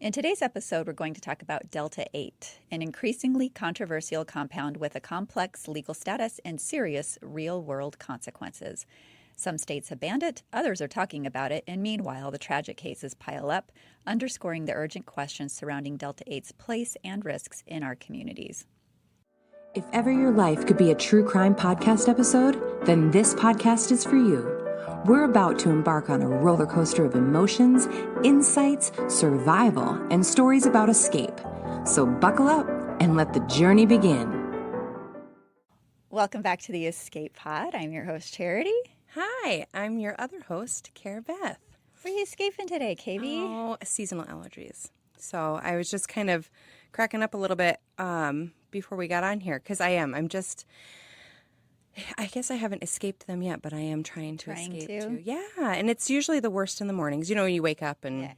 In today's episode, we're going to talk about Delta-8, an increasingly controversial compound with a complex legal status and serious real-world consequences. Some states have banned it, others are talking about it, and meanwhile, the tragic cases pile up, underscoring the urgent questions surrounding Delta-8's place and risks in our communities. If ever your life could be a true crime podcast episode, then this podcast is for you. We're about to embark on a roller coaster of emotions, insights, survival, and stories about escape. So buckle up and let the journey begin. Welcome back to the Escape Pod. I'm your host, Charity. Hi, I'm your other host, Cara Beth. Where are you escaping today, KB? Oh, seasonal allergies. So I was just kind of cracking up a little bit before we got on here because I guess I haven't escaped them yet, but I am trying to escape too. Yeah, and it's usually the worst in the mornings. You know, you wake up and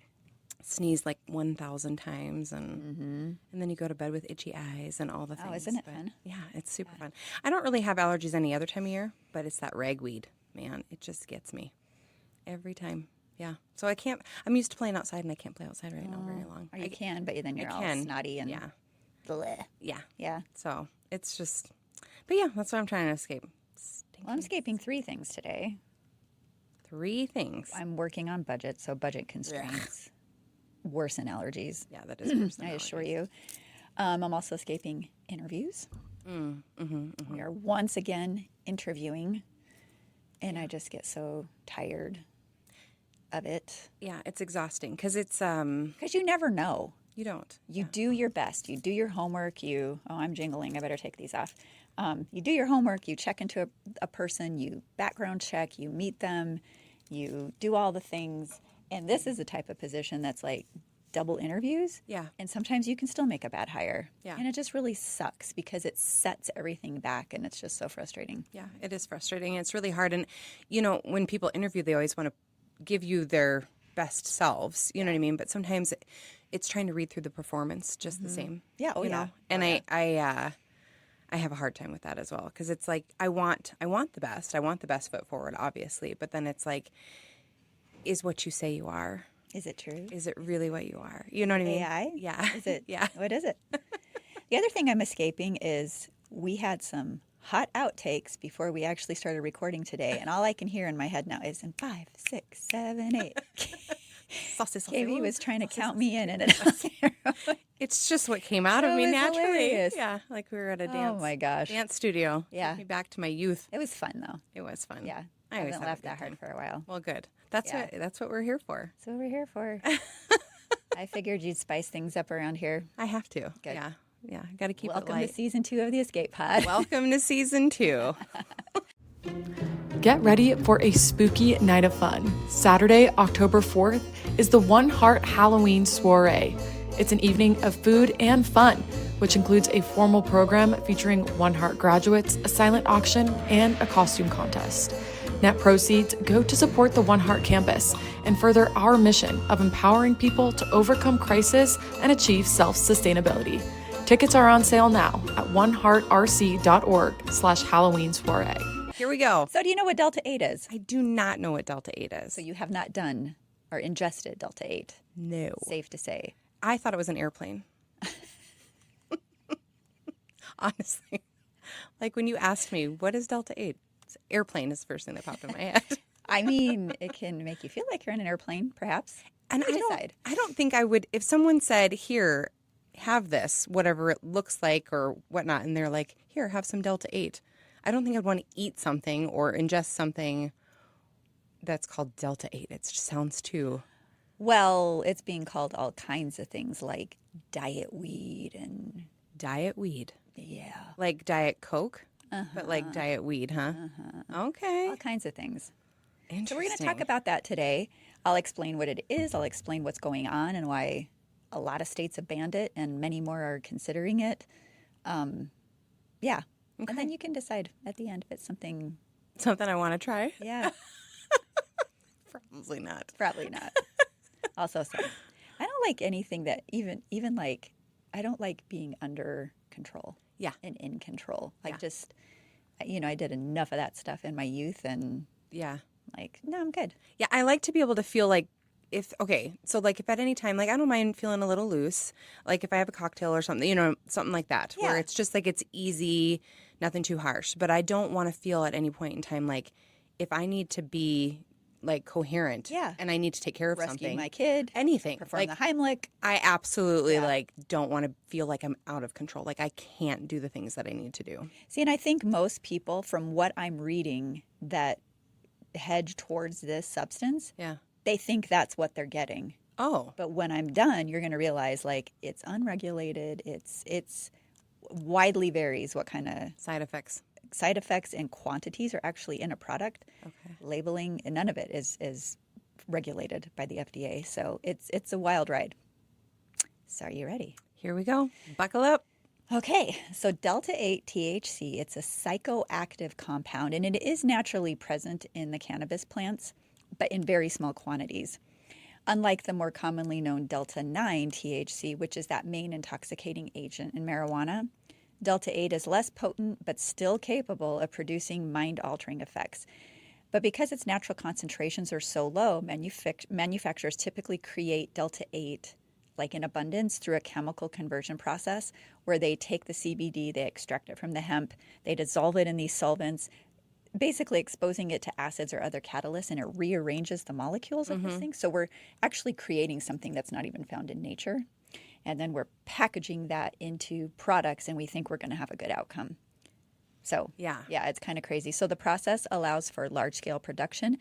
sneeze like 1,000 times, and then you go to bed with itchy eyes and all the things. Oh, isn't it fun? Yeah, it's super fun. I don't really have allergies any other time of year, but it's that ragweed, man. It just gets me every time. Yeah, so I'm used to playing outside, and I can't play outside right now very long. Or you can, but then you're all snotty and bleh. Yeah. So it's just, but yeah, that's what I'm trying to escape. Well, I'm escaping 3 things today. 3 things. I'm working on budget, so budget constraints worsen allergies. Yeah, that is worse than I assure you. I'm also escaping interviews. We are once again interviewing, and I just get so tired of it. Yeah, it's exhausting because it's because you never know. You don't. You do your best. You do your homework. I'm jingling. I better take these off. You do your homework. You check into a person. You background check. You meet them. You do all the things. And this is the type of position that's like double interviews. Yeah. And sometimes you can still make a bad hire. Yeah. And it just really sucks because it sets everything back, and it's just so frustrating. Yeah, it is frustrating. It's really hard. And, you know, when people interview, they always want to give you their best selves. You know what I mean? But sometimes it's trying to read through the performance just the same. Yeah. Oh, you yeah. know? And I have a hard time with that as well because it's like I want the best. I want the best foot forward, obviously. But then it's like, is what you say you are? Is it true? Is it really what you are? You know what I mean? AI? Yeah. Is it? Yeah. What is it? The other thing I'm escaping is we had some hot outtakes before we actually started recording today, and all I can hear in my head now is in 5, 6, 7, 8. KB was trying to count me in, and it was 0. It's just what came out of me naturally. Hilarious. Yeah, like we were at a Oh my gosh. dance studio. Yeah. Took me back to my youth. It was fun though. It was fun. Yeah. I I always haven't have a laughed good that hard time. for a while. Well, good. That's what we're here for. That's what we're here for. I figured you'd spice things up around here. I have to. Good. Yeah. Yeah. Got to keep Welcome it to light. season 2 of the Escape Pod. Welcome to season 2. Get ready for a spooky night of fun. Saturday, October 4th, is the One Heart Halloween Soiree. It's an evening of food and fun, which includes a formal program featuring One Heart graduates, a silent auction, and a costume contest. Net proceeds go to support the One Heart campus and further our mission of empowering people to overcome crisis and achieve self-sustainability. Tickets are on sale now at oneheartrc.org/Halloween soiree. Here we go. So do you know what Delta-8 is? I do not know what Delta-8 is. So you have not done or ingested Delta-8. No. Safe to say. I thought it was an airplane. Honestly. Like when you asked me, what is Delta-8? Airplane is the first thing that popped in my head. I mean, it can make you feel like you're in an airplane, perhaps. And You decide. I don't think I would, if someone said, here, have this, whatever it looks like or whatnot, and they're like, here, have some Delta-8. I don't think I'd want to eat something or ingest something that's called Delta-8. It just sounds too... Well, it's being called all kinds of things like diet weed and... Diet weed. Yeah. Like Diet Coke, but like diet weed, huh? Okay. All kinds of things. Interesting. So we're going to talk about that today. I'll explain what it is. I'll explain what's going on and why a lot of states have banned it and many more are considering it. Yeah. Okay. And then you can decide at the end if it's something... Something I want to try? Yeah. Probably not. Probably not. Also, so I don't like anything that even like, I don't like being under control. Yeah. And in control. Like just, I did enough of that stuff in my youth and Yeah. like, no, I'm good. Yeah, I like to be able to feel like so like if at any time, like I don't mind feeling a little loose, like if I have a cocktail or something, something like that, where it's just like it's easy, nothing too harsh. But I don't want to feel at any point in time like if I need to be like coherent and I need to take care of Rescue something. my kid. Anything. Perform like, the Heimlich. I absolutely like don't want to feel like I'm out of control. Like I can't do the things that I need to do. See, and I think most people, from what I'm reading, that hedge towards this substance, they think that's what they're getting. Oh. But when I'm done, you're going to realize like it's unregulated. It's widely varies what kind of side effects and quantities are actually in a product. Okay. Labeling, and none of it is regulated by the FDA. So it's a wild ride. So are you ready? Here we go. Buckle up. Okay, so Delta-8 THC, it's a psychoactive compound, and it is naturally present in the cannabis plants, but in very small quantities. Unlike the more commonly known Delta-9 THC, which is that main intoxicating agent in marijuana, Delta-8 is less potent but still capable of producing mind-altering effects. But because its natural concentrations are so low, manufacturers typically create Delta-8 like in abundance through a chemical conversion process where they take the CBD, they extract it from the hemp, they dissolve it in these solvents, basically exposing it to acids or other catalysts, and it rearranges the molecules of this thing. So we're actually creating something that's not even found in nature. And then we're packaging that into products, and we think we're going to have a good outcome. So, yeah, it's kind of crazy. So the process allows for large-scale production,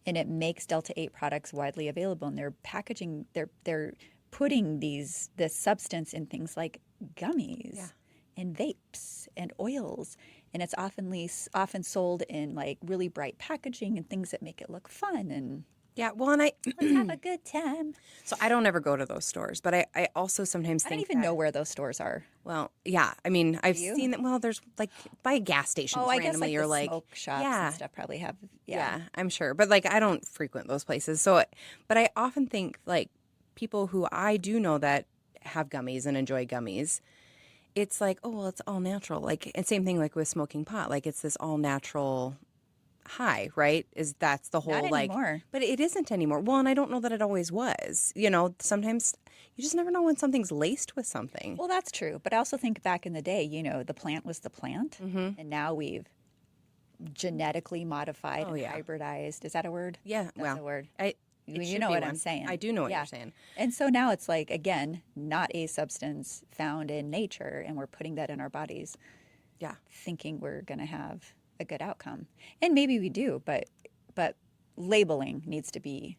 and it makes Delta-8 products widely available. And they're packaging, they're putting this substance in things like gummies and vapes and oils. And it's often sold in like really bright packaging and things that make it look fun and let's have a good time. So I don't ever go to those stores, but I also sometimes think I don't even know where those stores are. Well, yeah. I mean, I've seen that. Well, there's like by gas stations randomly. I guess like the smoke shops and stuff probably have. Yeah, I'm sure. But like I don't frequent those places. So, but I often think like people who I do know that have gummies and enjoy gummies, it's like, oh, well, it's all natural. Like, and same thing like with smoking pot. Like it's this all natural high, right? That's the whole Not like anymore. But it isn't anymore. Well, and I don't know that it always was. Sometimes you just never know when something's laced with something. Well, that's true. But I also think back in the day, the plant was the plant, and now we've genetically modified and hybridized. Is that a word? Yeah, that's a word. You know what I'm saying. I do know what you're saying. And so now it's like, again, not a substance found in nature, and we're putting that in our bodies. Yeah. Thinking we're going to have a good outcome. And maybe we do, but labeling needs to be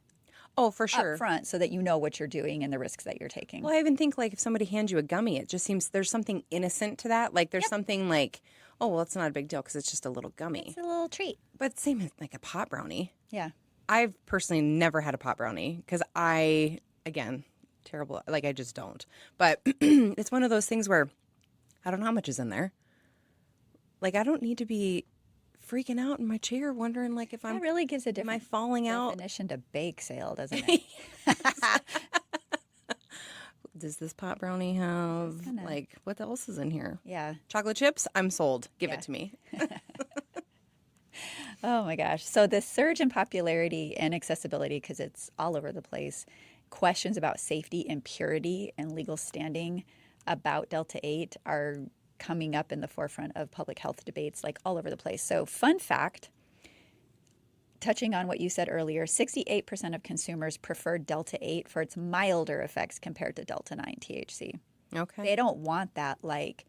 for sure up front so that you know what you're doing and the risks that you're taking. Well, I even think like if somebody hands you a gummy, it just seems there's something innocent to that. Like there's something like, oh, well, it's not a big deal because it's just a little gummy. It's a little treat. But same as like a pot brownie. Yeah. I've personally never had a pot brownie because again, terrible. Like I just don't. But it's one of those things where I don't know how much is in there. Like I don't need to be freaking out in my chair wondering like if I'm... That really gives a different am I falling out? Definition to bake sale, doesn't it? Does this pot brownie have like what else is in here? Yeah. Chocolate chips? I'm sold. Give it to me. Oh my gosh. So the surge in popularity and accessibility, because it's all over the place, questions about safety and purity and legal standing about Delta-8 are coming up in the forefront of public health debates like all over the place. So fun fact, touching on what you said earlier, 68% of consumers prefer Delta-8 for its milder effects compared to Delta-9 THC. Okay. They don't want that like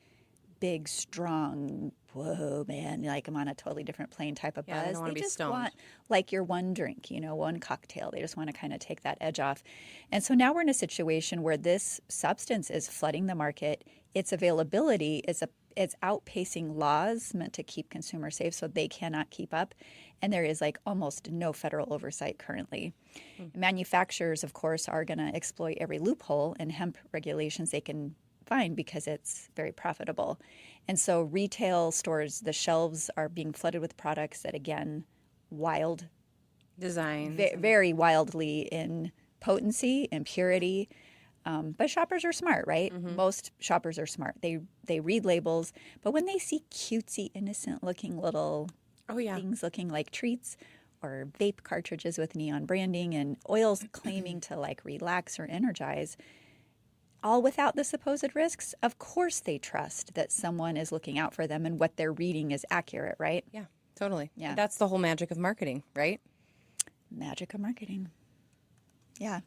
big, strong, whoa, man, like I'm on a totally different plane type of buzz. Yeah, they don't want to be just stoned. Want like your one drink, one cocktail. They just want to kind of take that edge off. And so now we're in a situation where this substance is flooding the market. Its availability is outpacing laws meant to keep consumers safe, so they cannot keep up. And there is like almost no federal oversight currently. Manufacturers, of course, are going to exploit every loophole in hemp regulations they can find because it's very profitable. And so retail stores, the shelves are being flooded with products that, again, wild design, very wildly in potency and purity. But shoppers are smart, right? Mm-hmm. Most shoppers are smart. They read labels, but when they see cutesy, innocent-looking little things looking like treats, or vape cartridges with neon branding and oils claiming to like relax or energize, all without the supposed risks. Of course they trust that someone is looking out for them and what they're reading is accurate, right? Yeah, totally. Yeah. That's the whole magic of marketing, right? Magic of marketing. Yeah,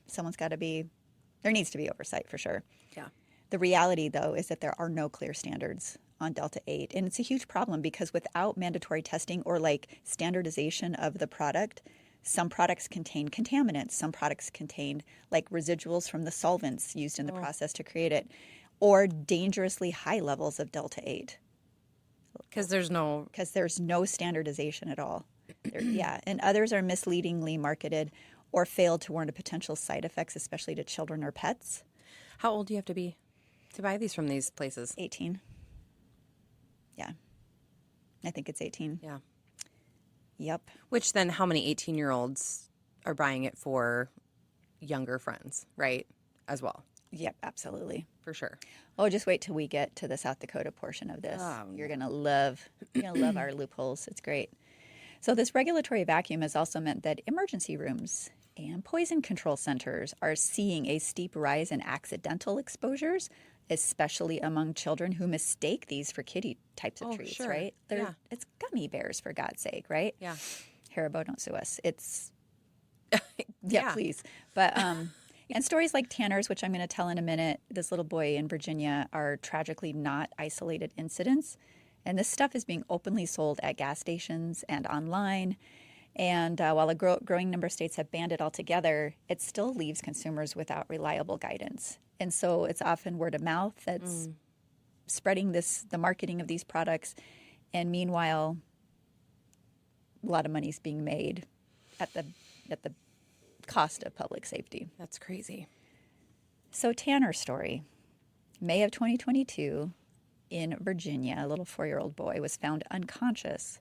there needs to be oversight for sure. Yeah. The reality, though, is that there are no clear standards on Delta-8. And it's a huge problem because without mandatory testing or like standardization of the product, some products contain contaminants, some products contain like residuals from the solvents used in the process to create it, or dangerously high levels of Delta-8. Because there's no standardization at all. Yeah, and others are misleadingly marketed or fail to warn of potential side effects, especially to children or pets. How old do you have to be to buy these from these places? 18. Yeah. I think it's 18. Yeah. Yep. Which then how many 18-year-olds are buying it for younger friends, right? As well. Yep, absolutely. For sure. Oh, just wait till we get to the South Dakota portion of this. You're going to love our loopholes. It's great. So this regulatory vacuum has also meant that emergency rooms and poison control centers are seeing a steep rise in accidental exposures, especially among children who mistake these for kiddie types of treats, sure. right? It's gummy bears, for God's sake, right? Yeah. Haribo, don't sue us. It's, Yeah. please. But, and stories like Tanner's, which I'm going to tell in a minute, this little boy in Virginia, are tragically not isolated incidents. And this stuff is being openly sold at gas stations and online. And while a growing number of states have banned it altogether, it still leaves consumers without reliable guidance. And so it's often word of mouth that's spreading the marketing of these products. And meanwhile, a lot of money is being made at the cost of public safety. That's crazy. So Tanner's story, May of 2022, in Virginia, a little 4-year-old boy was found unconscious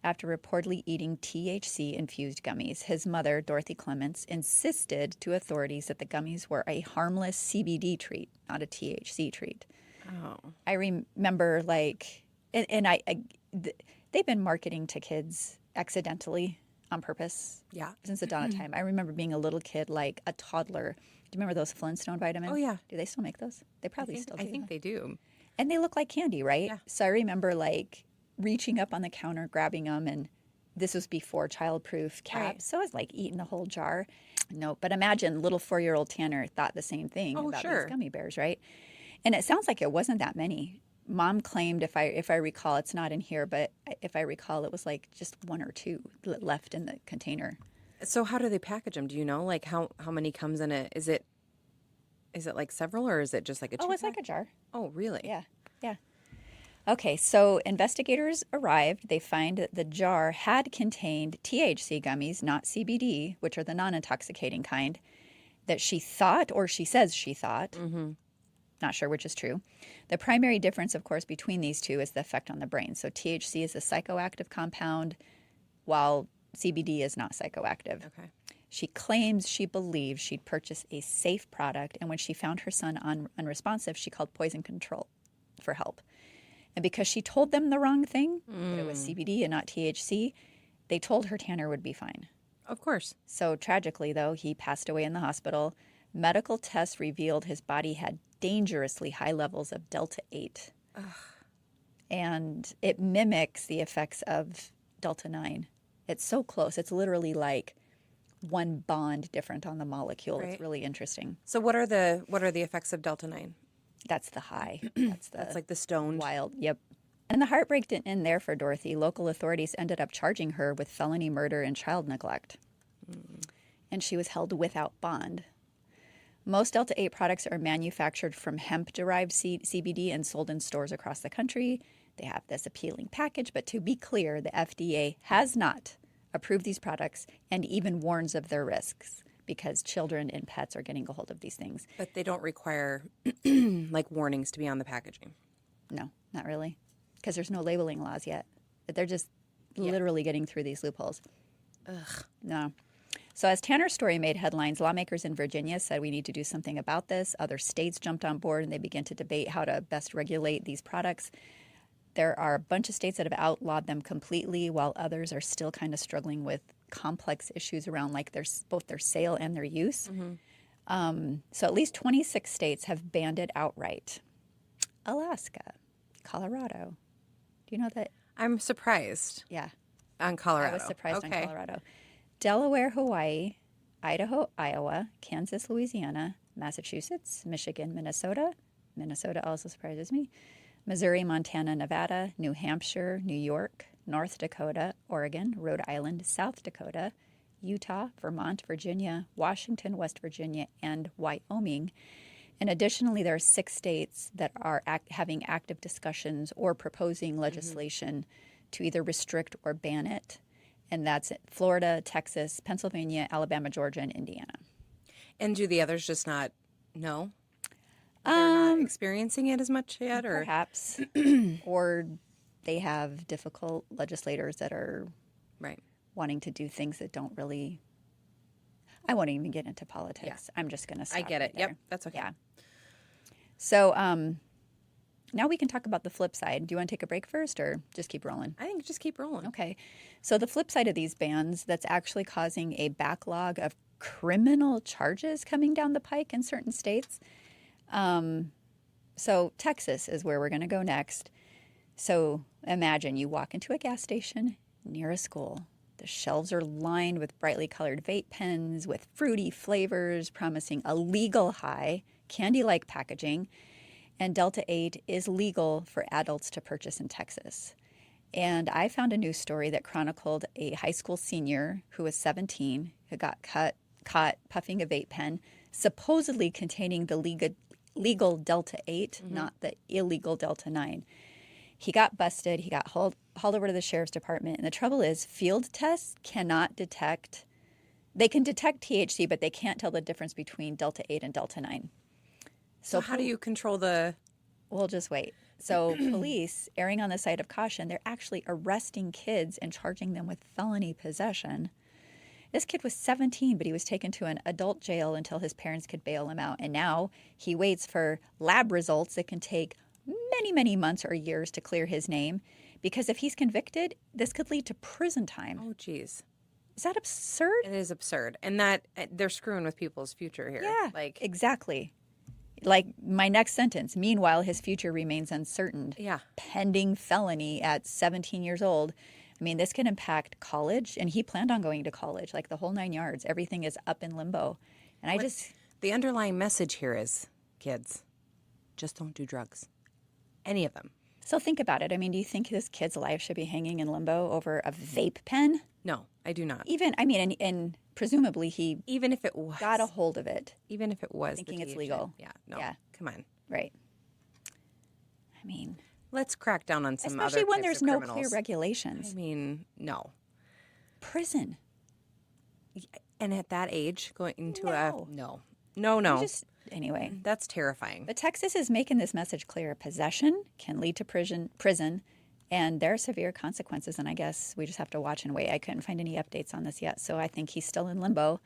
after reportedly eating THC-infused gummies. His mother, Dorothy Clements, insisted to authorities that the gummies were a harmless CBD treat, not a THC treat. Oh. I remember, they've been marketing to kids accidentally on purpose since the dawn of time. I remember being a little kid, like a toddler. Do you remember those Flintstone vitamins? Oh, yeah. Do they still make those? They probably still do. I think they do. And they look like candy, right? Yeah. So I remember reaching up on the counter, grabbing them, and this was before childproof caps. Right. So I was eating the whole jar. No, but imagine little 4-year-old Tanner thought the same thing about these gummy bears, right? And it sounds like it wasn't that many. Mom claimed, if I recall, it's not in here, but if I recall, it was just 1 or 2 left in the container. So how do they package them? Do you know how many comes in it? Is it several, or is it just like a 2-pack? Oh, it's like a jar. Oh, really? Yeah. Okay, so investigators arrived. They find that the jar had contained THC gummies, not CBD, which are the non-intoxicating kind, that she thought, or she says she thought. Mm-hmm. Not sure which is true. The primary difference, of course, between these two is the effect on the brain. So THC is a psychoactive compound, while CBD is not psychoactive. Okay. She claims she believes she'd purchased a safe product, and when she found her son unresponsive, she called poison control for help. And because she told them the wrong thing, that it was CBD and not THC, they told her Tanner would be fine. Of course. So tragically, though, he passed away in the hospital. Medical tests revealed his body had dangerously high levels of Delta-8. Ugh. And it mimics the effects of Delta-9. It's so close. It's literally like one bond different on the molecule. Right. It's really interesting. So what are the effects of Delta-9? That's the high. That's like the stoned. Wild. Yep. And the heartbreak didn't end there for Dorothy. Local authorities ended up charging her with felony murder and child neglect. And she was held without bond. Most Delta-8 products are manufactured from hemp-derived CBD and sold in stores across the country. They have this appealing package, but to be clear, the FDA has not approved these products and even warns of their risks, because children and pets are getting a hold of these things. But they don't require warnings to be on the packaging. No, not really, because there's no labeling laws yet. They're just literally getting through these loopholes. Ugh. No. So as Tanner's story made headlines, lawmakers in Virginia said we need to do something about this. Other states jumped on board and they began to debate how to best regulate these products. There are a bunch of states that have outlawed them completely, while others are still kind of struggling with complex issues around like both their sale and their use. So at least 26 states have banned it outright. Alaska, Colorado. Do you know that? I'm surprised. Yeah. On Colorado. I was surprised on Okay. Colorado. Delaware, Hawaii, Idaho, Iowa, Kansas, Louisiana, Massachusetts, Michigan, Minnesota. Minnesota also surprises me. Missouri, Montana, Nevada, New Hampshire, New York, North Dakota, Oregon, Rhode Island, South Dakota, Utah, Vermont, Virginia, Washington, West Virginia, and Wyoming. And additionally, there are 6 states that are having active discussions or proposing legislation to either restrict or ban it. And that's Florida, Texas, Pennsylvania, Alabama, Georgia, and Indiana. And do the others just not know? They're not experiencing it as much yet? Or Perhaps. Or they have difficult legislators that are right. wanting to do things that don't really... I won't even get into politics. I'm just going to stop I get right it. Yep, there. that's okay. Yeah. So now we can talk about the flip side. Do you want to take a break first or just keep rolling? I think just keep rolling. Okay. So the flip side of these bans that's actually causing a backlog of criminal charges coming down the pike in certain states. So Texas is where we're going to go next. So imagine you walk into a gas station near a school. The shelves are lined with brightly colored vape pens with fruity flavors promising a legal high, candy-like packaging. And Delta-8 is legal for adults to purchase in Texas. And I found a news story that chronicled a high school senior who was 17 who got caught puffing a vape pen, supposedly containing the legal Delta-8, not the illegal Delta-9. He got busted. He got hauled over to the sheriff's department. And the trouble is field tests cannot detect. They can detect THC, but they can't tell the difference between Delta-8 and Delta-9. So how do you control the... We'll just wait. So police, erring on the side of caution, they're actually arresting kids and charging them with felony possession. This kid was 17, but he was taken to an adult jail until his parents could bail him out. And now he waits for lab results that can take many, many months or years to clear his name. Because if he's convicted, this could lead to prison time. Oh, geez. Is that absurd? It is absurd. And that they're screwing with people's future here. Yeah, Like, exactly. Like my next sentence, meanwhile, his future remains uncertain. Yeah. Pending felony at 17 years old. I mean, this can impact college, and he planned on going to college, like the whole 9 yards. Everything is up in limbo. And the underlying message here is, kids, just don't do drugs. Any of them. So think about it. I mean, do you think this kid's life should be hanging in limbo over a vape pen? No, I do not. And presumably he Even if it was. got a hold of it. Even if it was. Thinking the it's THC. legal. Yeah, no. Yeah. Come on. Right. I mean, Let's crack down on some other especially when types there's of no criminals. clear regulations. I mean, no. Prison. And at that age, going into No. No. Anyway. That's terrifying. But Texas is making this message clear. Possession can lead to prison, and there are severe consequences, and I guess we just have to watch and wait. I couldn't find any updates on this yet, so I think he's still in limbo.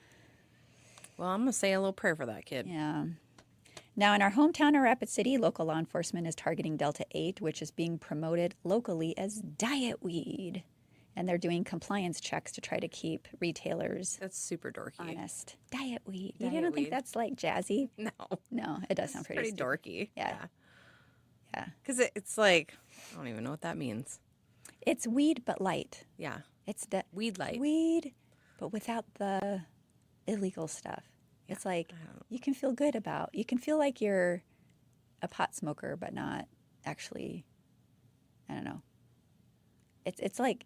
Well, I'm going to say a little prayer for that kid. Yeah. Now, in our hometown of Rapid City, local law enforcement is targeting Delta-8, which is being promoted locally as diet weed. And they're doing compliance checks to try to keep retailers That's super dorky. honest. Diet weed. Diet You don't think weed. that's like jazzy? No. No, it does sound pretty stupid. dorky. Yeah. Yeah. Because it's like, I don't even know what that means. It's weed, but light. Yeah. It's the Weed light. weed, but without the illegal stuff. It's like you can feel good about. You can feel like you're a pot smoker, but not actually. I don't know. It's like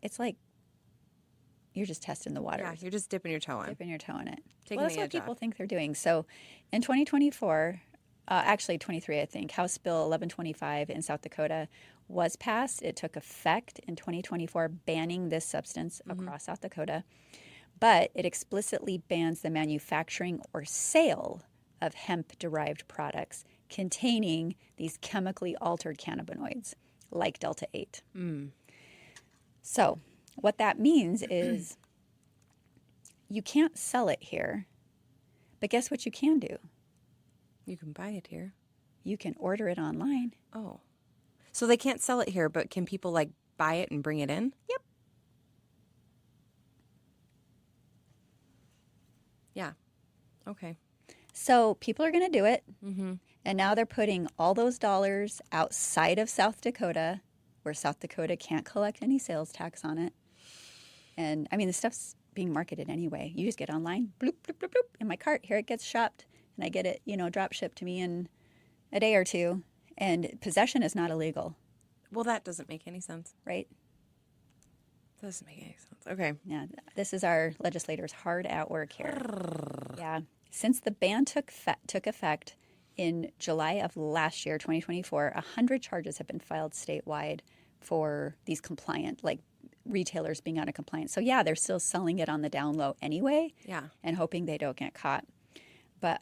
you're just testing the waters. Yeah, you're just dipping your toe in. Dipping your toe in it. Taking Well, that's the what edge people off. think they're doing. So in 2024, actually 23, I think, House Bill 1125 in South Dakota was passed. It took effect in 2024, banning this substance across South Dakota. But it explicitly bans the manufacturing or sale of hemp-derived products containing these chemically altered cannabinoids like Delta-8. So what that means is you can't sell it here, but guess what you can do? You can buy it here. You can order it online. Oh. So they can't sell it here, but can people like buy it and bring it in? Yep. Okay. So people are going to do it. Mm-hmm. And now they're putting all those dollars outside of South Dakota, where South Dakota can't collect any sales tax on it. And I mean, the stuff's being marketed anyway. You just get online, bloop, bloop, bloop, bloop, in my cart. Here it gets shopped. And I get it, drop shipped to me in a day or two. And possession is not illegal. Well, that doesn't make any sense. Right? Doesn't make any sense. Okay. Yeah, this is our legislators hard at work here. Yeah. Since the ban took effect in July of last year, 2024, 100 charges have been filed statewide for these compliant, like retailers being out of compliance. So, yeah, they're still selling it on the down low anyway. Yeah. And hoping they don't get caught. But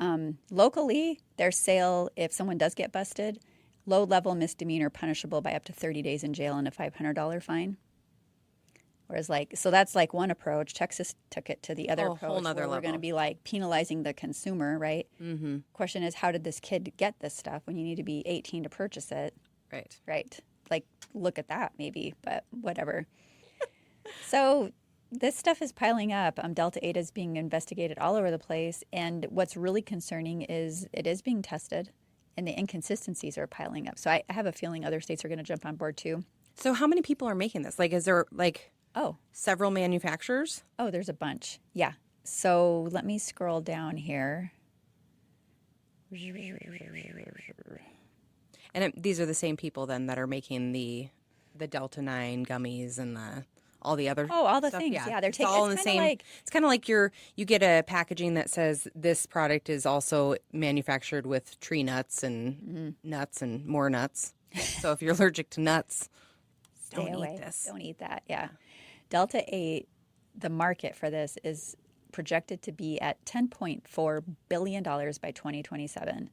locally, their sale, if someone does get busted, low-level misdemeanor punishable by up to 30 days in jail and a $500 fine. Whereas, so that's one approach. Texas took it to the other approach. Whole nother where level. We're going to be penalizing the consumer, right? Mm-hmm. Question is, how did this kid get this stuff when you need to be 18 to purchase it? Right. Right. Look at that, maybe, but whatever. So this stuff is piling up. Delta-8 is being investigated all over the place. And what's really concerning is it is being tested, and the inconsistencies are piling up. So I have a feeling other states are going to jump on board, too. So how many people are making this? Is there, several manufacturers? Oh, there's a bunch. Yeah. So let me scroll down here. And these are the same people, then, that are making the Delta-9 gummies and all the other all the stuff? things. Yeah, they're taking all in the same. It's kind of like you get a packaging that says this product is also manufactured with tree nuts and nuts and more nuts. So if you're allergic to nuts, Stay away. Eat this. Don't eat that. Yeah. Delta-8, the market for this is projected to be at $10.4 billion by 2027.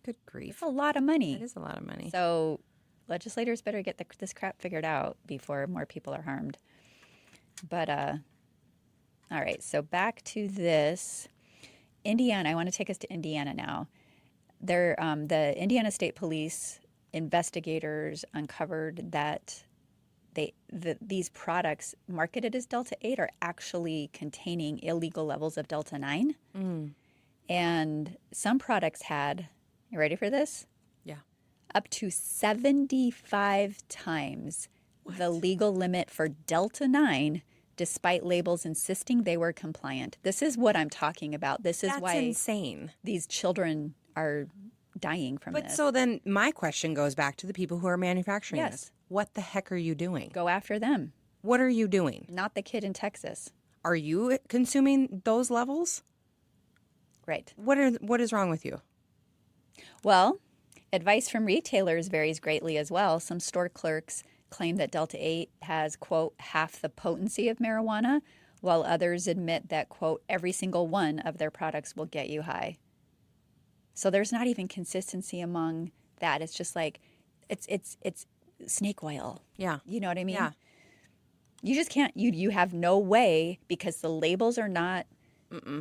Good grief. It's a lot of money. It is a lot of money. So legislators better get this crap figured out before more people are harmed. But, all right, so back to this. Indiana, I want to take us to Indiana now. The Indiana State Police investigators uncovered that these products marketed as Delta-8 are actually containing illegal levels of Delta-9. And some products had, you ready for this? Yeah. Up to 75 times the legal limit for Delta-9, despite labels insisting they were compliant. This is what I'm talking about. This is why insane. These children are dying from this. But so then my question goes back to the people who are manufacturing Yes. this. What the heck are you doing? Go after them, What are you doing? not the kid in Texas. Are you consuming those levels? Right. What is wrong with you? Well, advice from retailers varies greatly as well. Some store clerks claim that Delta-8 has, quote, half the potency of marijuana, while others admit that, quote, every single one of their products will get you high. So there's not even consistency among that. It's just it's snake oil. Yeah. You know what I mean? Yeah. You just can't, you have no way, because the labels are not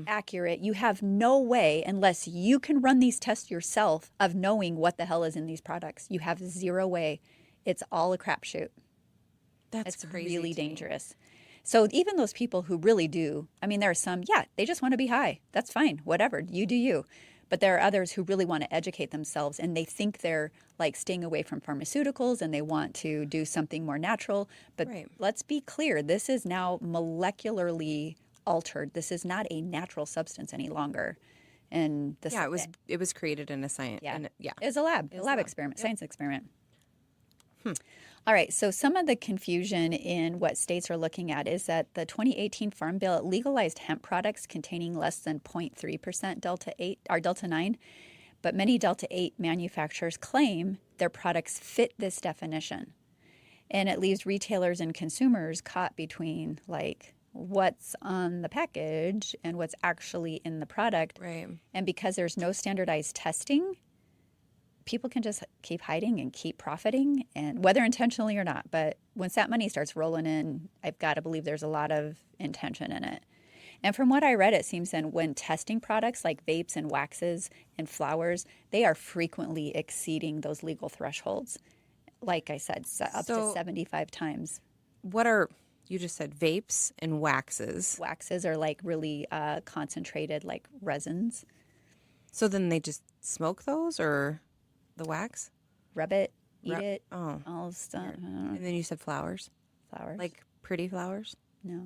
accurate. You have no way, unless you can run these tests yourself, of knowing what the hell is in these products. You have zero way. It's all a crapshoot. That's It's crazy really to me. dangerous. So even those people who really do, I mean, there are some, they just want to be high. That's fine. Whatever. You do you. But there are others who really want to educate themselves, and they think they're staying away from pharmaceuticals, and they want to do something more natural. But Let's be clear. This is now molecularly altered. This is not a natural substance any longer. And this, it was created in a science. It's a lab experiment, science experiment. All right, so some of the confusion in what states are looking at is that the 2018 Farm Bill legalized hemp products containing less than 0.3% Delta-8 or Delta-9, but many Delta-8 manufacturers claim their products fit this definition. And it leaves retailers and consumers caught between what's on the package and what's actually in the product. Right. And because there's no standardized testing, people can just keep hiding and keep profiting, and whether intentionally or not. But once that money starts rolling in, I've got to believe there's a lot of intention in it. And from what I read, it seems then when testing products like vapes and waxes and flowers, they are frequently exceeding those legal thresholds. Like I said, up to 75 times. What are You just said vapes and waxes. Waxes are like really concentrated, like resins. So then they just smoke those or the wax? Rub it, eat it, Oh. all stuff. And then you said flowers. Flowers. Like pretty flowers? No.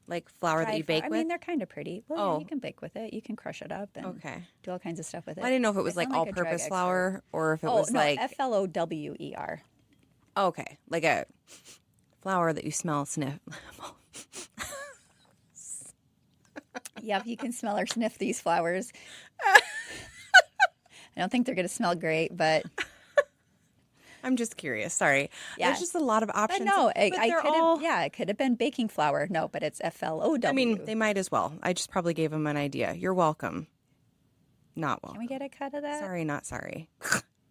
Like flour that you bake I with? mean, they're kind of pretty. Well, yeah, Oh. you can bake with it. You can crush it up and do all kinds of stuff with it. I didn't know if it was I like sound like a drug all-purpose expert. flour or if it was like... FLOWER. Okay, like a flower that you smell, sniff. Yep, you can smell or sniff these flowers. I don't think they're going to smell great, but... I'm just curious. Sorry. Yeah. There's just a lot of options. But no, but I they're could all... have. Yeah, it could have been baking flour. No, but it's FLOW. I mean, they might as well. I just probably gave them an idea. You're welcome. Not welcome. Can we get a cut of that? Sorry, not sorry.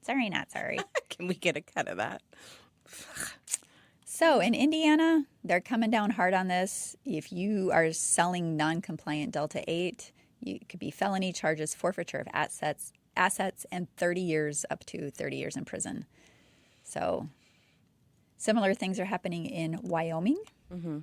Sorry, not sorry. Can we get a cut of that? So in Indiana, they're coming down hard on this. If you are selling non-compliant Delta-8, you could be felony charges, forfeiture of assets, and 30 years up to 30 years in prison. So similar things are happening in Wyoming. Mm-hmm.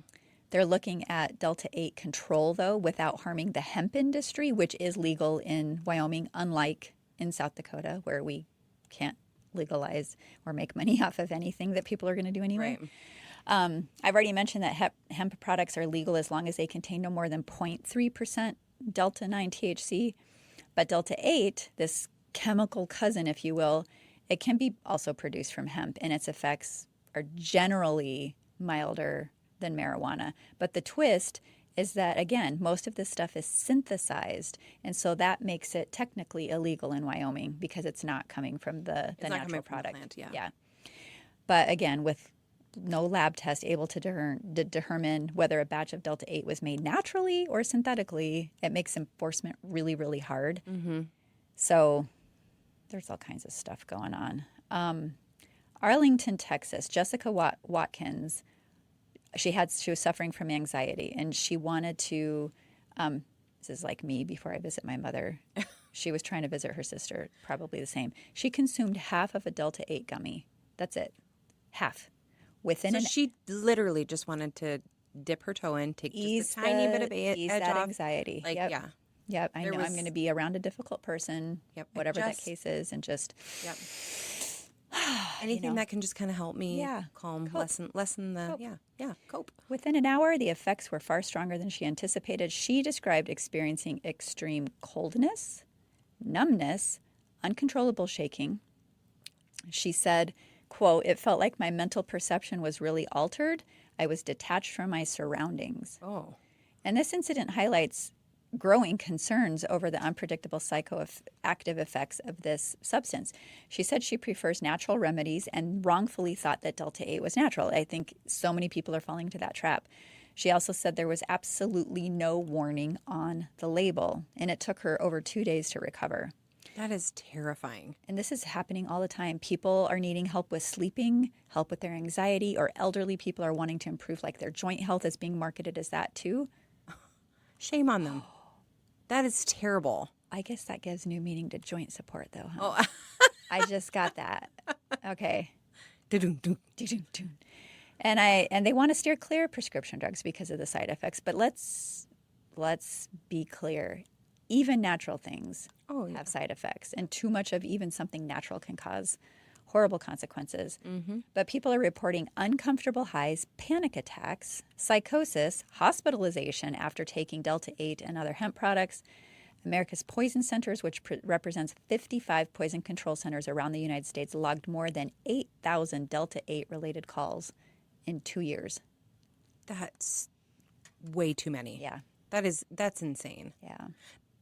They're looking at Delta-8 control, though, without harming the hemp industry, which is legal in Wyoming, unlike in South Dakota, where we can't legalize or make money off of anything that people are going to do anyway. Right. I've already mentioned that hemp products are legal as long as they contain no more than 0.3% Delta-9 THC. But Delta-8, this chemical cousin, if you will, it can be also produced from hemp, and its effects are generally milder than marijuana. But the twist is that, again, most of this stuff is synthesized, and so that makes it technically illegal in Wyoming because it's not coming from the natural product. From the plant, yeah. But again, with no lab test able to determine whether a batch of Delta-8 was made naturally or synthetically, it makes enforcement really, really hard. Mm-hmm. So there's all kinds of stuff going on. Arlington, Texas, Jessica Watkins, she was suffering from anxiety, and she wanted to, this is like me before I visit my mother. She was trying to visit her sister, probably the same. She consumed half of a Delta-8 gummy. That's it. Half. She literally just wanted to dip her toe in, take just a tiny bit of edge that off. anxiety. Like, yep. Yep, I know I'm going to be around a difficult person, whatever that case is, and just... Yep. Anything that can just kind of help me calm, cope. lessen the... Cope. Cope. Within an hour, the effects were far stronger than she anticipated. She described experiencing extreme coldness, numbness, uncontrollable shaking. She said, quote, "It felt like my mental perception was really altered. I was detached from my surroundings." Oh. And this incident highlights growing concerns over the unpredictable psychoactive effects of this substance. She said she prefers natural remedies and wrongfully thought that Delta-8 was natural. I think so many people are falling into that trap. She also said there was absolutely no warning on the label, and it took her over 2 days to recover. That is terrifying. And this is happening all the time. People are needing help with sleeping, help with their anxiety, or elderly people are wanting to improve, like their joint health is being marketed as that too. Shame on them. That is terrible. I guess that gives new meaning to joint support, though. Huh? Oh. I just got that. Okay. Do-do-do. And they want to steer clear of prescription drugs because of the side effects. But let's be clear. Even natural things have side effects, and too much of even something natural can cause horrible consequences. Mm-hmm. But people are reporting uncomfortable highs, panic attacks, psychosis, hospitalization after taking Delta-8 and other hemp products. America's Poison Centers, which represents 55 poison control centers around the United States, logged more than 8,000 Delta-8 related calls in 2 years. That's way too many. Yeah. That's insane. Yeah.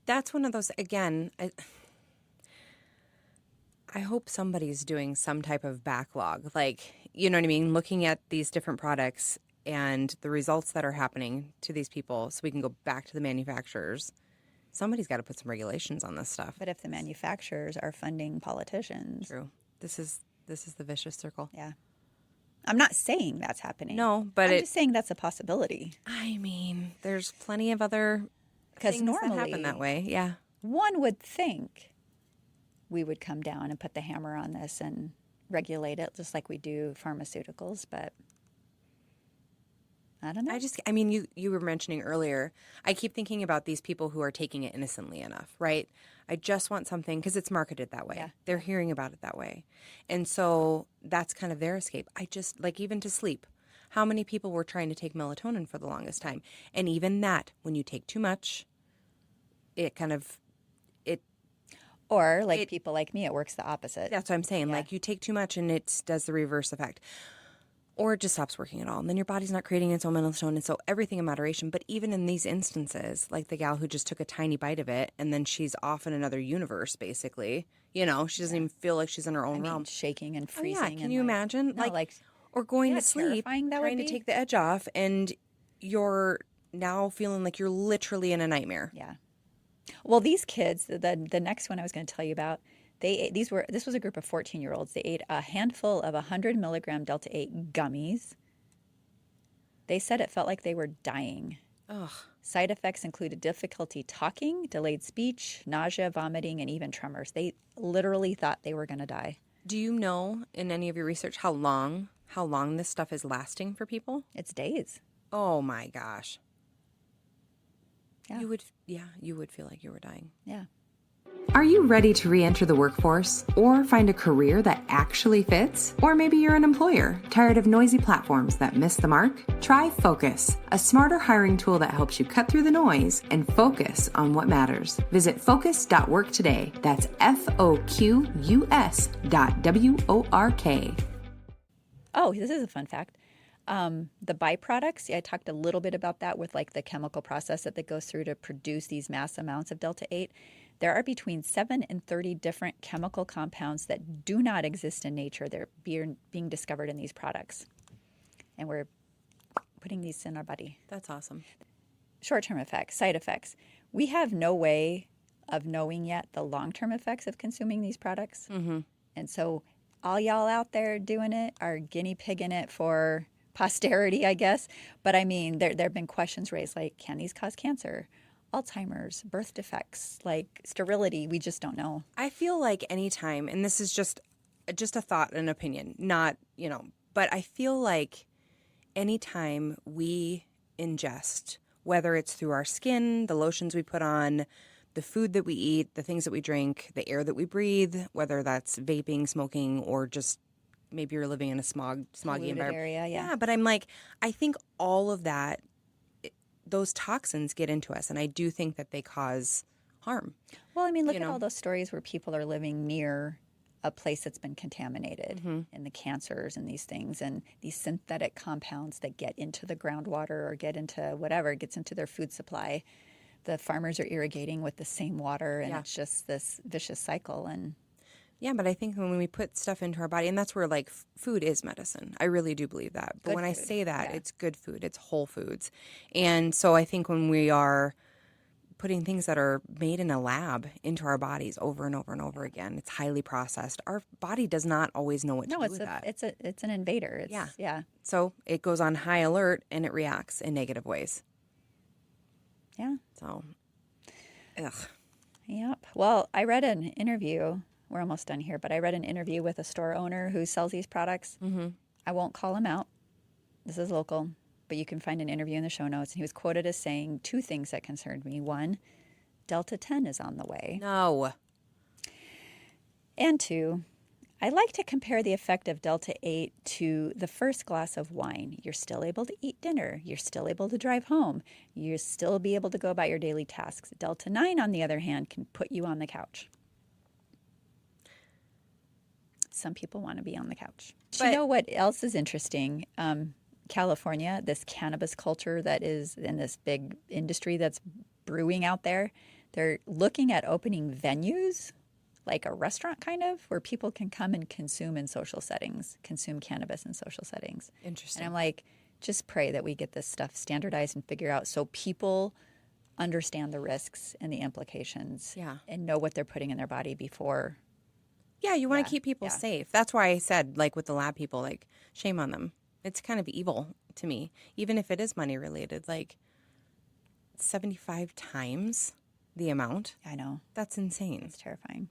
That's one of those, again, I hope somebody's doing some type of backlog. Like, you know what I mean? Looking at these different products and the results that are happening to these people so we can go back to the manufacturers. Somebody's got to put some regulations on this stuff. But if the manufacturers are funding politicians. True. This is the vicious circle. Yeah. I'm not saying that's happening. No, but I'm just saying that's a possibility. I mean, there's plenty of other things normally, that happen that way. Yeah. One would think we would come down and put the hammer on this and regulate it just like we do pharmaceuticals, but I don't know. I mean, you were mentioning earlier, I keep thinking about these people who are taking it innocently enough, right? I just want something because it's marketed that way. Yeah. They're hearing about it that way. And so that's kind of their escape. I just, like, even to sleep, how many people were trying to take melatonin for the longest time? And even that, when you take too much, it kind of, Or like people like me, it works the opposite. that's what I'm saying. Yeah. Like, you take too much and it does the reverse effect. Or it just stops working at all. And then your body's not creating its own melatonin. So everything in moderation. But even in these instances, like the gal who just took a tiny bite of it and then she's off in another universe, basically. You know, she doesn't even feel like she's in her own realm. Shaking and Oh, freezing. yeah. Can and you imagine? No, or going yeah, to sleep, terrifying that would trying to be. take the edge off, and you're now feeling like you're literally in a nightmare. Yeah. Well, these kids, the next one I was going to tell you about, this was a group of 14-year-olds. They ate a handful of 100 milligram Delta-8 gummies. They said it felt like they were dying. Ugh. Side effects included difficulty talking, delayed speech, nausea, vomiting, and even tremors. They literally thought they were going to die. Do you know in any of your research how long this stuff is lasting for people? It's days. Oh my gosh. Yeah. You would feel like you were dying. Yeah. Are you ready to re-enter the workforce or find a career that actually fits? Or maybe you're an employer tired of noisy platforms that miss the mark? Try Focus, a smarter hiring tool that helps you cut through the noise and focus on what matters. Visit focus.work today. That's FOQUS.WORK. Oh, this is a fun fact. The byproducts, I talked a little bit about that with like the chemical process that goes through to produce these mass amounts of Delta-8. There are between 7 and 30 different chemical compounds that do not exist in nature. They're being discovered in these products. And we're putting these in our body. That's awesome. Short-term effects, side effects. We have no way of knowing yet the long-term effects of consuming these products. Mm-hmm. And so all y'all out there doing it are guinea pigging it for posterity, I guess. But I mean, there have been questions raised like, can these cause cancer? Alzheimer's, birth defects, like sterility, we just don't know. I feel like anytime, and this is just a thought and opinion, not, but I feel like anytime we ingest, whether it's through our skin, the lotions we put on, the food that we eat, the things that we drink, the air that we breathe, whether that's vaping, smoking, or just maybe you're living in a smoggy Polluted environment. area, yeah. But I'm like, I think all of that, those toxins get into us, and I do think that they cause harm. Well, I mean, look at all those stories where people are living near a place that's been contaminated, and the cancers and these things and these synthetic compounds that get into the groundwater or get into whatever, gets into their food supply. The farmers are irrigating with the same water, and it's just this vicious cycle. And yeah, but I think when we put stuff into our body, and that's where like food is medicine. I really do believe that. But when I say that, it's good food. It's whole foods. And so I think when we are putting things that are made in a lab into our bodies over and over and over again, it's highly processed. Our body does not always know what to do with that. It's an invader. Yeah. So it goes on high alert and it reacts in negative ways. Yeah. So, ugh. Yep. Well, I read an interview. We're almost done here, but I read an interview with a store owner who sells these products. Mm-hmm. I won't call him out. This is local, but you can find an interview in the show notes. And he was quoted as saying two things that concerned me. One, Delta-10 is on the way. No. And two, I like to compare the effect of Delta-8 to the first glass of wine. You're still able to eat dinner. You're still able to drive home. You'll still be able to go about your daily tasks. Delta-9, on the other hand, can put you on the couch. Some people want to be on the couch. But you know what else is interesting? California, this cannabis culture that is in this big industry that's brewing out there, they're looking at opening venues, like a restaurant kind of, where people can come and consume in social settings, consume cannabis in social settings. Interesting. And I'm like, just pray that we get this stuff standardized and figure out so people understand the risks and the implications and know what they're putting in their body before. Yeah, you want to keep people safe. That's why I said, like, with the lab people, like, shame on them. It's kind of evil to me, even if it is money related. Like, 75 times the amount. I know. That's insane. It's terrifying.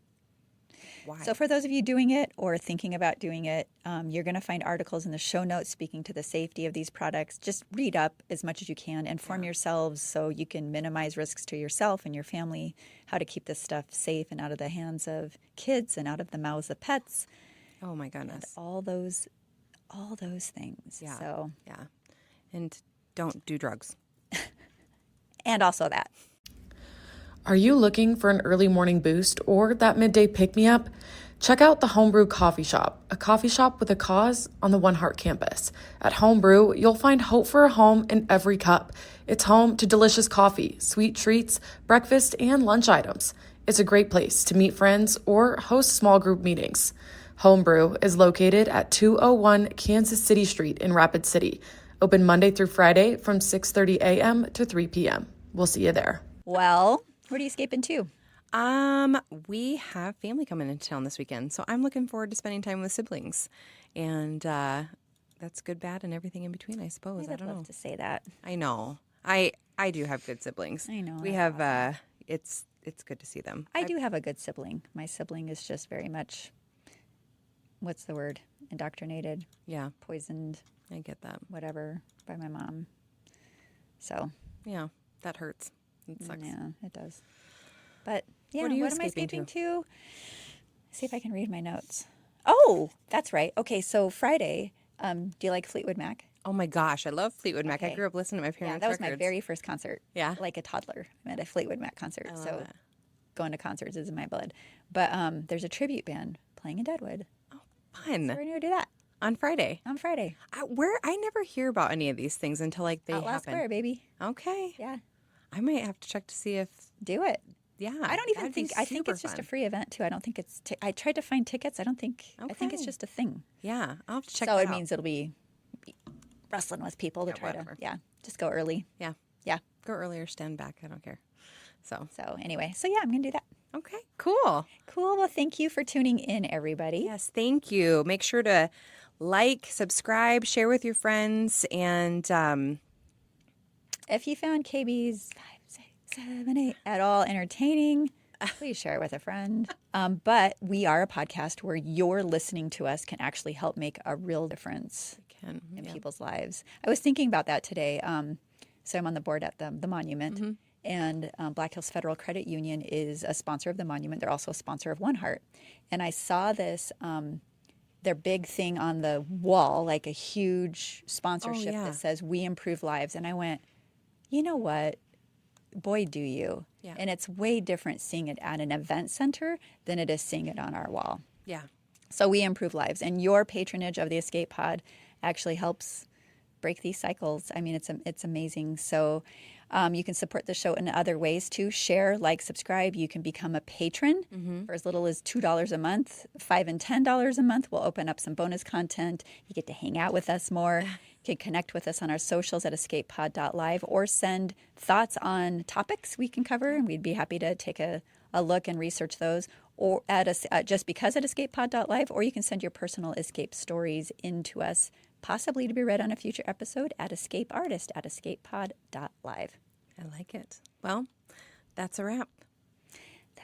Why? So for those of you doing it or thinking about doing it, you're going to find articles in the show notes speaking to the safety of these products. Just read up as much as you can. Inform yourselves so you can minimize risks to yourself and your family, how to keep this stuff safe and out of the hands of kids and out of the mouths of pets. Oh, my And goodness. all those things. Yeah. So, Yeah. And don't do drugs. and also that. Are you looking for an early morning boost or that midday pick-me-up? Check out the Homebrew Coffee Shop, a coffee shop with a cause on the One Heart campus. At Homebrew, you'll find hope for a home in every cup. It's home to delicious coffee, sweet treats, breakfast, and lunch items. It's a great place to meet friends or host small group meetings. Homebrew is located at 201 Kansas City Street in Rapid City. Open Monday through Friday from 6:30 a.m. to 3 p.m. We'll see you there. Well, what are you escaping to? We have family coming into town this weekend, so I'm looking forward to spending time with siblings, and that's good, bad, and everything in between, I suppose. I I'd don't love know. to say that. I know. I do have good siblings. I know, We that's have. It's good to see them. I do have a good sibling. My sibling is just very much, what's the word? Indoctrinated, Yeah, poisoned, I get that. whatever, by my mom. So, Yeah, that hurts. It sucks. yeah, it does. But, yeah, What are you what am I escaping escaping to? See if I can read my notes. Oh, that's right. Okay, so Friday, do you like Fleetwood Mac? Oh my gosh, I love Fleetwood Mac. I Okay. grew up listening to my parents' Yeah, that was my records. very first concert. Yeah? Like a toddler. I'm at a Fleetwood Mac concert. love So it. going to concerts is in my blood. But there's a tribute band playing in Deadwood. Fun. So we're going to do that On Friday. on Friday. I never hear about any of these things until like they Outlaw happen. Square, baby. Okay. Yeah, I might have to check to see if do it. yeah. I don't even that'd be think, I think super it's just a fun. free event too. I don't think it's, I tried to find tickets. I think it's Okay. just a thing. Yeah, I'll have to check So that it out. means it'll be wrestling with people to try whatever. to, just go early. Yeah. Yeah. Go earlier, stand back. I don't care. So So anyway, so yeah, I'm going to do that. okay, cool. Cool. Well, thank you for tuning in, everybody. Yes, thank you. Make sure to like, subscribe, share with your friends, and If you found KB's 5, 6, 7, 8 at all entertaining, please share it with a friend. But we are a podcast where your listening to us can actually help make a real difference can in people's lives. I was thinking about that today. So I'm on the board at the monument, and Black Hills Federal Credit Union is a sponsor of the monument. They're also a sponsor of One Heart. And I saw this, their big thing on the wall, like a huge sponsorship yeah. that says, "We improve lives." And I went, you know what? Boy, do you. Yeah. And it's way different seeing it at an event center than it is seeing it on our wall. yeah. So we improve lives. And your patronage of the Escape Pod actually helps break these cycles. I mean, it's amazing. So you can support the show in other ways too. Share, like, subscribe. You can become a patron for as little as $2 a month. $5 and $10 a month. We'll open up some bonus content. You get to hang out with us more. You can connect with us on our socials at escapepod.live or send thoughts on topics we can cover, and we'd be happy to take a look and research those. Or just because at escapepod.live, or you can send your personal escape stories in to us, possibly to be read on a future episode at escapeartist@escapepod.live. I like it. Well, that's a wrap.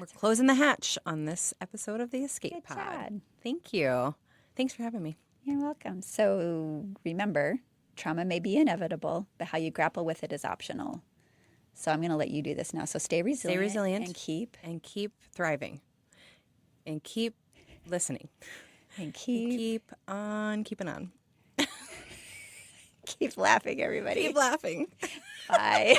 We're closing the hatch on this episode of the Escape Good Pod. job. Thank you. Thanks for having me. You're welcome. So remember, trauma may be inevitable, but how you grapple with it is optional. So I'm going to let you do this now. So stay resilient. Stay resilient. And keep thriving. And keep listening. And keep on keeping on. laughing, everybody. Keep laughing. Bye.